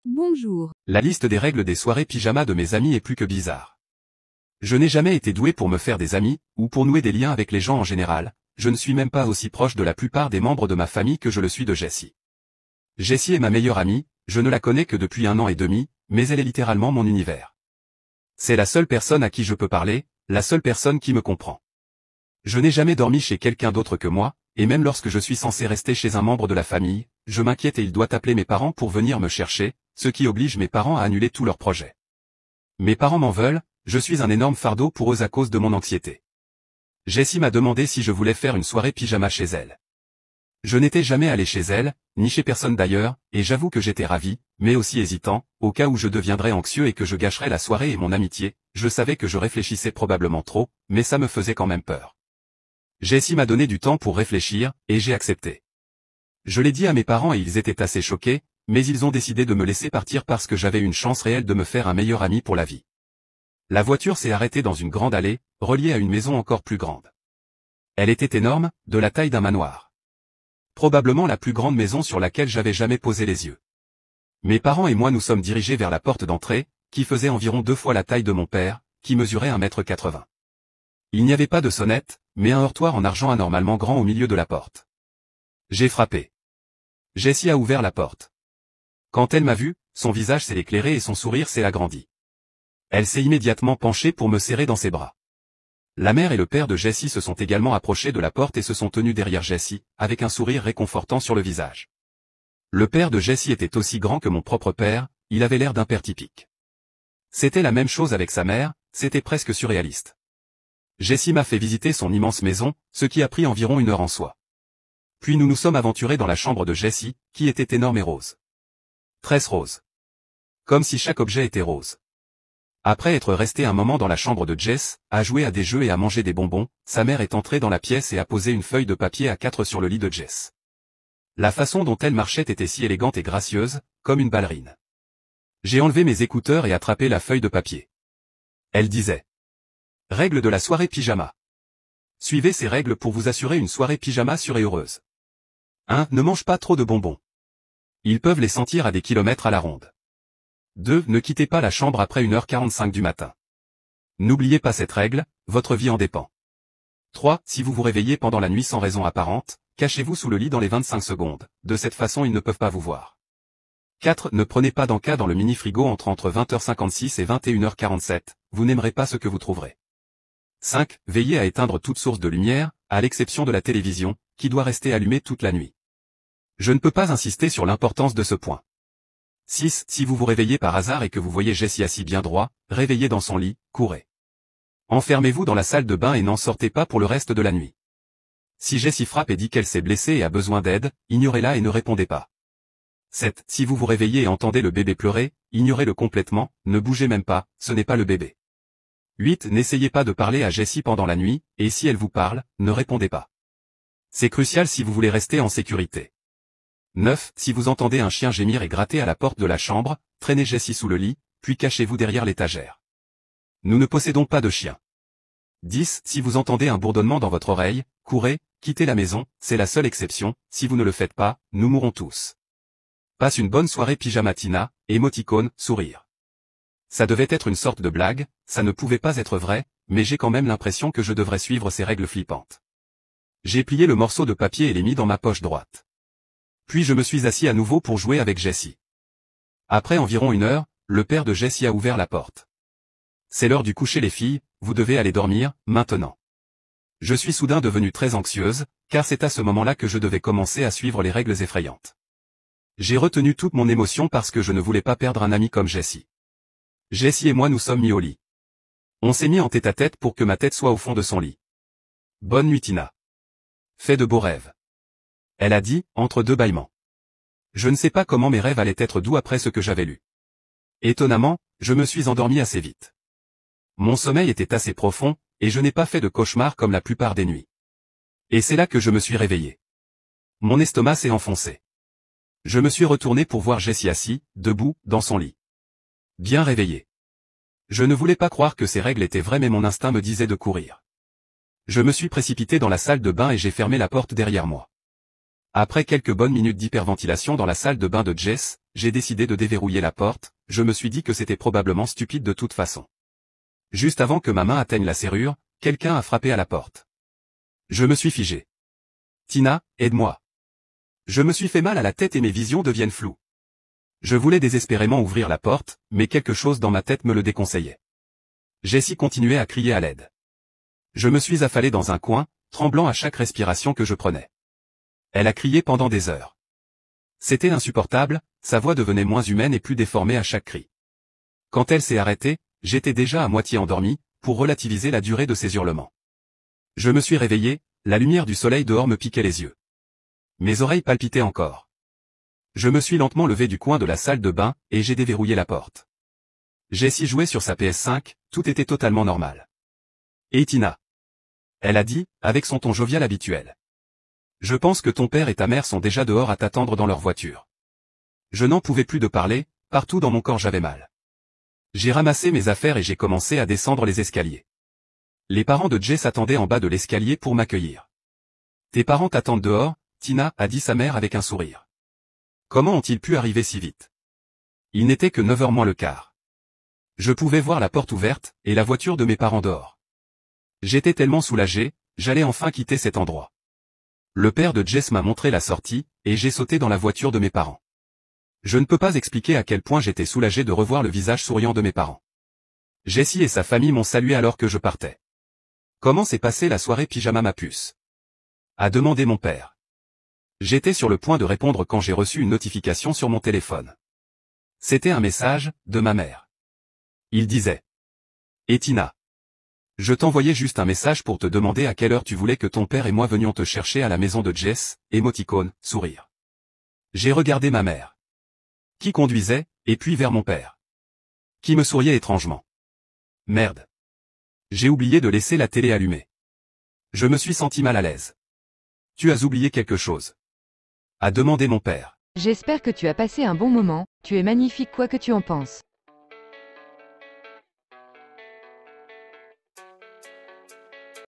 Bonjour. La liste des règles des soirées pyjama de mes amis est plus que bizarre. Je n'ai jamais été doué pour me faire des amis, ou pour nouer des liens avec les gens en général, je ne suis même pas aussi proche de la plupart des membres de ma famille que je le suis de Jessie. Jessie est ma meilleure amie, je ne la connais que depuis 1 an et demi, mais elle est littéralement mon univers. C'est la seule personne à qui je peux parler, la seule personne qui me comprend. Je n'ai jamais dormi chez quelqu'un d'autre que moi, et même lorsque je suis censé rester chez un membre de la famille, je m'inquiète et il doit appeler mes parents pour venir me chercher, ce qui oblige mes parents à annuler tous leurs projets. Mes parents m'en veulent, je suis un énorme fardeau pour eux à cause de mon anxiété. Jessie m'a demandé si je voulais faire une soirée pyjama chez elle. Je n'étais jamais allé chez elle, ni chez personne d'ailleurs, et j'avoue que j'étais ravi, mais aussi hésitant, au cas où je deviendrais anxieux et que je gâcherais la soirée et mon amitié, je savais que je réfléchissais probablement trop, mais ça me faisait quand même peur. Jessie m'a donné du temps pour réfléchir, et j'ai accepté. Je l'ai dit à mes parents et ils étaient assez choqués, mais ils ont décidé de me laisser partir parce que j'avais une chance réelle de me faire un meilleur ami pour la vie. La voiture s'est arrêtée dans une grande allée, reliée à une maison encore plus grande. Elle était énorme, de la taille d'un manoir. Probablement la plus grande maison sur laquelle j'avais jamais posé les yeux. Mes parents et moi nous sommes dirigés vers la porte d'entrée, qui faisait environ 2 fois la taille de mon père, qui mesurait 1,80 m. Il n'y avait pas de sonnette, mais un heurtoir en argent anormalement grand au milieu de la porte. J'ai frappé. Jessie a ouvert la porte. Quand elle m'a vu, son visage s'est éclairé et son sourire s'est agrandi. Elle s'est immédiatement penchée pour me serrer dans ses bras. La mère et le père de Jessie se sont également approchés de la porte et se sont tenus derrière Jessie, avec un sourire réconfortant sur le visage. Le père de Jessie était aussi grand que mon propre père, il avait l'air d'un père typique. C'était la même chose avec sa mère, c'était presque surréaliste. Jessie m'a fait visiter son immense maison, ce qui a pris environ 1 heure en soi. Puis nous nous sommes aventurés dans la chambre de Jessie, qui était énorme et rose. Tresse rose. Comme si chaque objet était rose. Après être resté un moment dans la chambre de Jess, à jouer à des jeux et à manger des bonbons, sa mère est entrée dans la pièce et a posé une feuille de papier A4 sur le lit de Jess. La façon dont elle marchait était si élégante et gracieuse, comme une ballerine. J'ai enlevé mes écouteurs et attrapé la feuille de papier. Elle disait. Règles de la soirée pyjama. Suivez ces règles pour vous assurer une soirée pyjama sûre et heureuse. 1. Ne mange pas trop de bonbons. Ils peuvent les sentir à des kilomètres à la ronde. 2. Ne quittez pas la chambre après 1h45 du matin. N'oubliez pas cette règle, votre vie en dépend. 3. Si vous vous réveillez pendant la nuit sans raison apparente, cachez-vous sous le lit dans les 25 secondes, de cette façon ils ne peuvent pas vous voir. 4. Ne prenez pas d'encas dans le mini-frigo entre 20h56 et 21h47, vous n'aimerez pas ce que vous trouverez. 5. Veillez à éteindre toute source de lumière, à l'exception de la télévision, qui doit rester allumée toute la nuit. Je ne peux pas insister sur l'importance de ce point. 6. Si vous vous réveillez par hasard et que vous voyez Jessie assis bien droit, réveillez dans son lit, courez. Enfermez-vous dans la salle de bain et n'en sortez pas pour le reste de la nuit. Si Jessie frappe et dit qu'elle s'est blessée et a besoin d'aide, ignorez-la et ne répondez pas. 7. Si vous vous réveillez et entendez le bébé pleurer, ignorez-le complètement, ne bougez même pas, ce n'est pas le bébé. 8. N'essayez pas de parler à Jessie pendant la nuit, et si elle vous parle, ne répondez pas. C'est crucial si vous voulez rester en sécurité. 9. Si vous entendez un chien gémir et gratter à la porte de la chambre, traînez Jessie sous le lit, puis cachez-vous derrière l'étagère. Nous ne possédons pas de chien. 10. Si vous entendez un bourdonnement dans votre oreille, courez, quittez la maison, c'est la seule exception, si vous ne le faites pas, nous mourrons tous. Passe une bonne soirée pyjamatina, émoticône, sourire. Ça devait être une sorte de blague, ça ne pouvait pas être vrai, mais j'ai quand même l'impression que je devrais suivre ces règles flippantes. J'ai plié le morceau de papier et l'ai mis dans ma poche droite. Puis je me suis assis à nouveau pour jouer avec Jessie. Après environ 1 heure, le père de Jessie a ouvert la porte. C'est l'heure du coucher les filles, vous devez aller dormir, maintenant. Je suis soudain devenue très anxieuse, car c'est à ce moment-là que je devais commencer à suivre les règles effrayantes. J'ai retenu toute mon émotion parce que je ne voulais pas perdre un ami comme Jessie. Jessie et moi nous sommes mis au lit. On s'est mis en tête-à-tête pour que ma tête soit au fond de son lit. Bonne nuit Tina. Fais de beaux rêves. Elle a dit, entre 2 bâillements. Je ne sais pas comment mes rêves allaient être doux après ce que j'avais lu. Étonnamment, je me suis endormi assez vite. Mon sommeil était assez profond, et je n'ai pas fait de cauchemar comme la plupart des nuits. Et c'est là que je me suis réveillé. Mon estomac s'est enfoncé. Je me suis retourné pour voir Jessie assis, debout, dans son lit. Bien réveillé. Je ne voulais pas croire que ces règles étaient vraies mais mon instinct me disait de courir. Je me suis précipité dans la salle de bain et j'ai fermé la porte derrière moi. Après quelques bonnes minutes d'hyperventilation dans la salle de bain de Jess, j'ai décidé de déverrouiller la porte, je me suis dit que c'était probablement stupide de toute façon. Juste avant que ma main atteigne la serrure, quelqu'un a frappé à la porte. Je me suis figé. Tina, aide-moi. Je me suis fait mal à la tête et mes visions deviennent floues. Je voulais désespérément ouvrir la porte, mais quelque chose dans ma tête me le déconseillait. Jessie continuait à crier à l'aide. Je me suis affalé dans un coin, tremblant à chaque respiration que je prenais. Elle a crié pendant des heures. C'était insupportable, sa voix devenait moins humaine et plus déformée à chaque cri. Quand elle s'est arrêtée, j'étais déjà à moitié endormi, pour relativiser la durée de ses hurlements. Je me suis réveillé, la lumière du soleil dehors me piquait les yeux. Mes oreilles palpitaient encore. Je me suis lentement levé du coin de la salle de bain, et j'ai déverrouillé la porte. Jessie jouait sur sa PS5, tout était totalement normal. Et Tina? Elle a dit, avec son ton jovial habituel. Je pense que ton père et ta mère sont déjà dehors à t'attendre dans leur voiture. Je n'en pouvais plus de parler, partout dans mon corps j'avais mal. J'ai ramassé mes affaires et j'ai commencé à descendre les escaliers. Les parents de Jess attendaient en bas de l'escalier pour m'accueillir. Tes parents t'attendent dehors, Tina, a dit sa mère avec un sourire. Comment ont-ils pu arriver si vite? Il n'était que 9h moins le quart. Je pouvais voir la porte ouverte, et la voiture de mes parents dehors. J'étais tellement soulagé, j'allais enfin quitter cet endroit. Le père de Jess m'a montré la sortie, et j'ai sauté dans la voiture de mes parents. Je ne peux pas expliquer à quel point j'étais soulagé de revoir le visage souriant de mes parents. Jessie et sa famille m'ont salué alors que je partais. Comment s'est passée la soirée pyjama ma puce? A demandé mon père. J'étais sur le point de répondre quand j'ai reçu une notification sur mon téléphone. C'était un message, de ma mère. Il disait. Et Tina? Je t'envoyais juste un message pour te demander à quelle heure tu voulais que ton père et moi venions te chercher à la maison de Jess, émoticône, sourire. J'ai regardé ma mère. Qui conduisait, et puis vers mon père. Qui me souriait étrangement. Merde. J'ai oublié de laisser la télé allumée. Je me suis senti mal à l'aise. Tu as oublié quelque chose? A demandé mon père. J'espère que tu as passé un bon moment, tu es magnifique quoi que tu en penses.